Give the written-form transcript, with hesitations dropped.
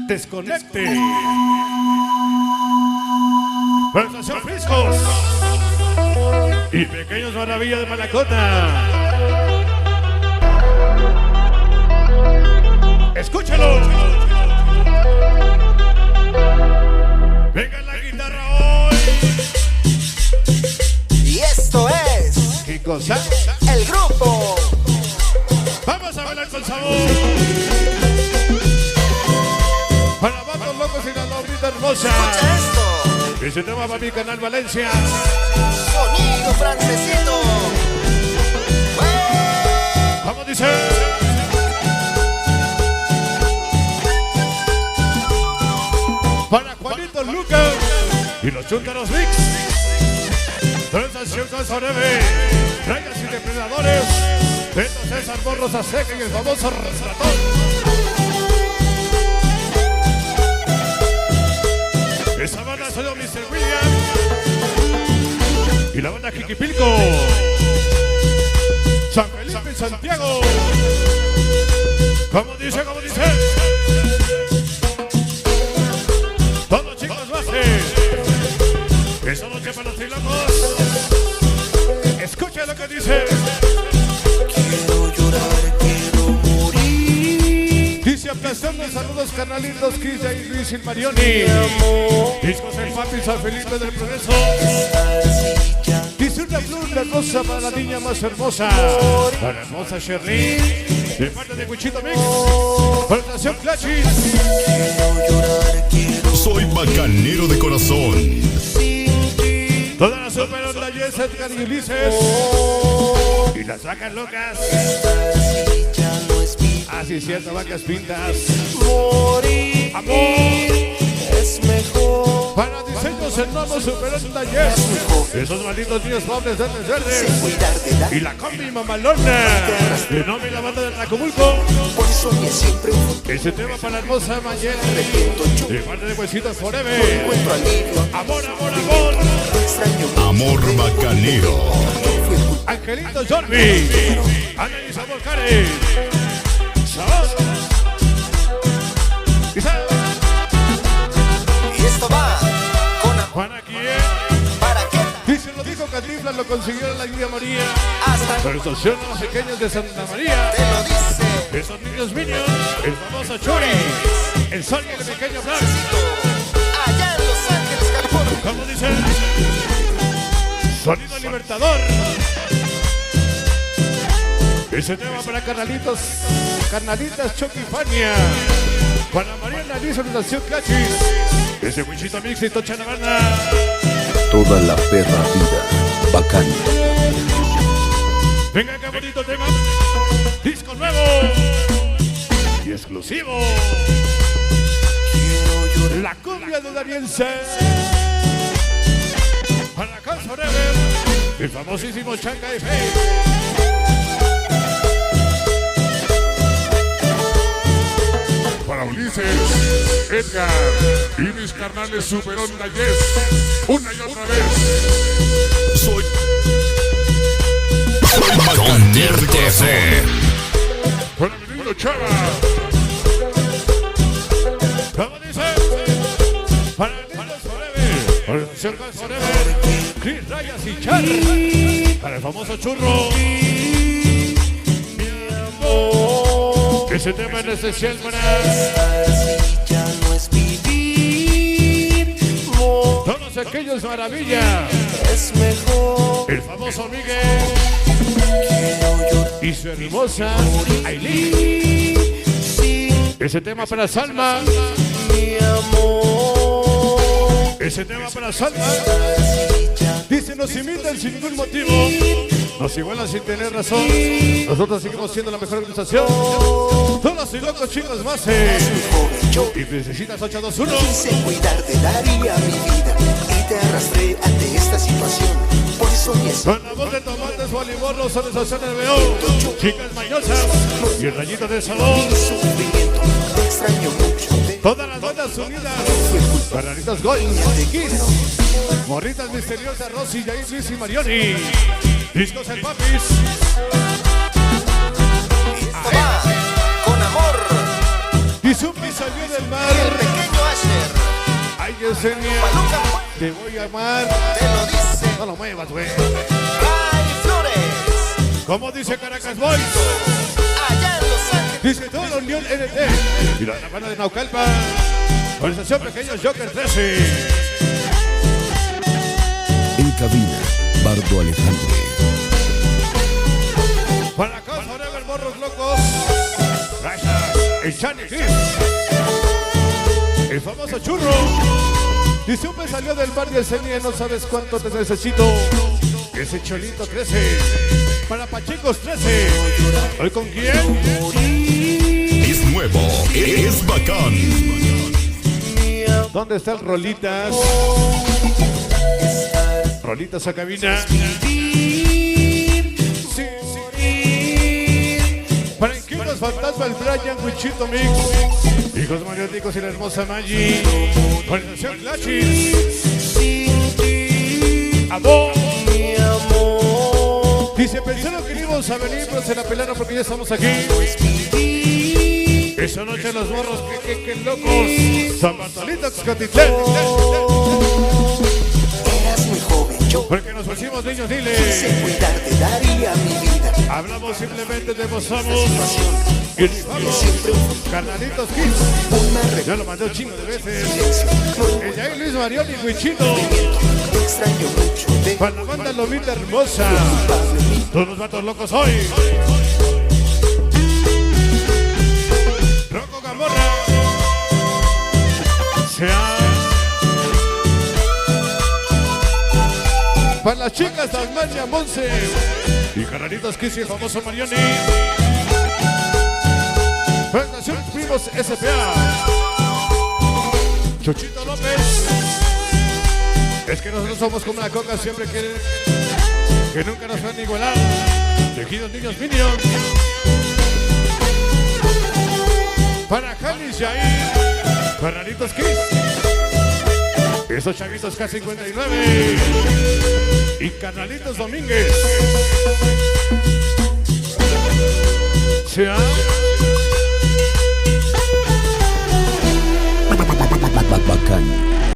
Desconecte. Presentación Friscos y Pequeños Maravillas de Malacota. Escúchalo. Venga la guitarra hoy. Y esto es ¿Qué cosa? el grupo. Vamos a bailar con sabor. Para vatos locos y la lombrita hermosa. Escucha esto. Ese tema para mi canal Valencia. Sonido francesito. Vamos, dice. Para Juanito Lucas y los Chúntaros Mix. Transacción con Sorebe. Rayas y depredadores. Beto César Morros a Seca y el famoso ratón. Esa banda soy yo, Mr. William. Y la banda Jiquipilco. San Felipe y Santiago. ¿Cómo dice? ¿Cómo dice? Todos chicos bases. Esa noche para los trilocos. Escucha lo que dice. Quiero llorar, quiero morir. Dice aplastando saludos carnalitos, Crisia y Luis y Marioni. Discos el Papi San Felipe del Progreso. Dice una flor rosa para la niña más hermosa. Para la hermosa Sherly. De parte de Wichito Mix. Presentación Clashis. Quiero llorar, quiero Soy bacanero de corazón. sin ti. Toda la super onda Jess, Edgar y Ulises. Y las vacas locas. Así ya no es vivir. Así es cierto, vacas pintas. Morir Amor. es mejor. Para diseños el nuevo super onda Jess. Esos malditos niños pobres de Sin verdes. cuidar de la Y la combi mamalona. De nombre la banda de Tlacomulco. por soñé siempre un futuro. Ese tema para la hermosa Mayel. Arrepiento yo. De parte de Huesitos Forever. Encuentro alivio. Amor, amor, amor. Extraño mucho. Amor bacanero. Fue culpa. Angelito Jordi. Ana y Sabor Karen. Sabor. Y esto va con amor. Juana quién. ¿Para qué? Dice, lo dijo Cantinflas, lo consiguió en la Lluvia María. Hasta Presentación a los pequeños de Santa María. te lo dice. Esos niños minions. El famoso Churi. El sol y el pequeño Blanc. Allá en Los Ángeles, California. ¿Cómo dice? Sonido Libertador. Ese tema para carnalitos. Carnalitas Choquifania. Para Mariana Liz, presentación Clashis. Ese Wichito Mix y Tocha Navarra. Toda la perra vida, bacán. Venga, qué bonito tema. Disco nuevo y exclusivo. Quiero llorar. La cumbia de Dariense. Para Casa Forever. El famosísimo Chanca de Fe. Para Ulises, Edgar y mis carnales Super Onda Yes, una y otra vez. Soy bacanero de corazón. Para mi lindo Chava, ¿Cómo dice? Para Niños Forever. Para el Chanca Forever. Chris Rayas y Char. Para el famoso Churro. Ese tema es especial para Así ya no es vivir. todos aquellos maravilla. Es mejor. El famoso Miguel Quiero llorar. y su hermosa Aileen. Sin Ese tema para Salma. mi amor. Ese tema para Salma. Así ya Dice, nos imitan sin ningún motivo. Nos igualan sin tener razón. Nosotros seguimos siendo la mejor organización. Todos y locos chicos más. soy joven. Yo Y necesitas 821. quise cuidar de Daría mi vida y te arrastré ante esta situación. Por eso mi Con la voz de tomates, boliborros, sensación de BO. Chicas mañosas y el rayito de sabor. sufrimiento te extraño mucho. Todas las bandas unidas. Carnalitos Goy, Kiss. Morritas misteriosas, Rosy, Jair, Luis y Marioni. Discos el Papis. Esto va con amor. Y Supi salió del mar. Yesenia. Te voy a amar. Te lo dice No lo muevas, güey. Ray Flores. Como dice Caracas Boys. Allá en Los Ángeles. Dice todo la Unión NT. Y la banda de Naucalpan. Organización Pequeños Joker 13. En cabina, Bardo Alejandre. Para acá, Forever Morros Locos. Gracias. El Chani Chris. El famoso churro. Dice un me salió del bar de Yesenia, no sabes cuánto te necesito. Ese cholito 13. Para Pachicos 13. ¿Hoy con quién? Es nuevo, es bacán. ¿Dónde está el Rolitas? Rolitas a cabina. Sí. Para Inquietos Fantasma, el Brian Wichito Mix. Hijos maniáticos y la hermosa Maggie. Organización Clachis. Amor. Dice, pensaron que íbamos a venir, pero se la pelaron porque ya estamos aquí. Esa noche los morros, que locos. San Bartolito, Xcotitlán. Eras muy joven, yo Porque nos pusimos niños, quise dile. cuidarte, daría mi vida. Hablamos simplemente, demostramos Situación y rifamos. siempre Carnalitos Kids. una Ya lo mandé un chingo de veces. reflexión. El Yair Luis Marión y Huichito. Te extraño mucho. De Para la banda Lomita Hermosa. culpable mí. Todos los vatos locos hoy. Rocco Gamorra. Sea. Para las chicas Tasmania Monse. Y Carnalitos Kiss y el famoso Marioni. Presentación Primos S.P.A. Chuchito López. Es que nosotros somos como la coca, siempre quieren que nunca nos van a igualar. Tejidos niños Minions. Para Janis Jair. Carnalitos Kiss. Esos chavitos K59. Y Carnalitos Domínguez. Se ha